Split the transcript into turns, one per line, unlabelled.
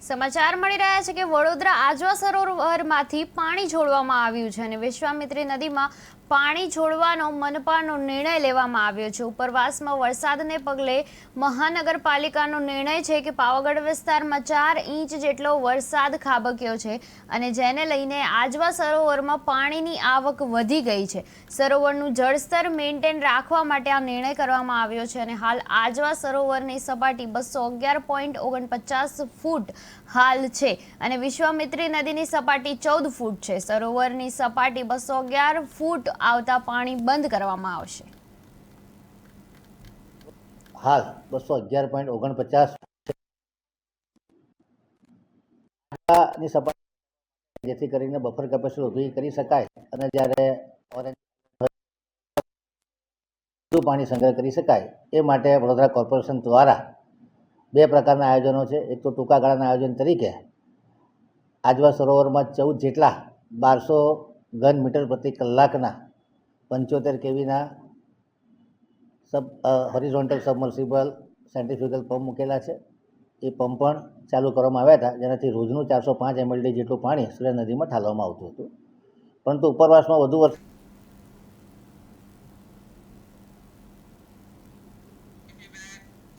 સમાચાર મળી રહ્યા છે કે વડોદરા આજવા સરોવરમાંથી પાણી છોડવામાં આવ્યું છે અને વિશ્વામિત્રી નદીમાં પાણી છોડવાનો મનપાનો નિર્ણય લેવામાં આવ્યો છે। ઉપરવાસમાં વરસાદને પગલે મહાનગરપાલિકાનો નિર્ણય છે કે પાવાગઢ વિસ્તારમાં 4 ઇંચ જેટલો વરસાદ ખાબક્યો છે અને જેને લઈને આજવા સરોવરમાં પાણીની આવક વધી ગઈ છે। સરોવરનું જળસ્તર મેન્ટેન રાખવા માટે આ નિર્ણય કરવામાં આવ્યો છે અને હાલ આજવા સરોવરની સપાટી 211.49 ફૂટ હાલ છે અને વિશ્વામિત્રી નદીની સપાટી 14 ફૂટ છે। સરોવરની સપાટી 211 ફૂટ આવતા પાણી બંધ કરવામાં આવશે।
હાલ 211.49 ની સપાટી જેથી કરીને બફર કેપેસિટી ઊભી કરી શકાય અને જ્યારે પાણી સંગ્રહ કરી શકાય એ માટે વડોદરા કોર્પોરેશન દ્વારા બે પ્રકારના આયોજનો છે। એક તો ટૂંકા ગાળાના આયોજન તરીકે આજવા સરોવરમાં 14 જેટલા 1200 ઘન મીટર પ્રતિ કલાકના 75 કેવીના હોરિઝોન્ટલ સબમર્સિબલ સેન્ટ્રીફ્યુગલ પંપ મૂકેલા છે। એ પંપ પણ ચાલુ કરવામાં આવ્યા હતા, જેનાથી રોજનું 405 MLD જેટલું પાણી સુરત નદીમાં ઠાલવામાં આવતું હતું, પરંતુ ઉપરવાસમાં વધુ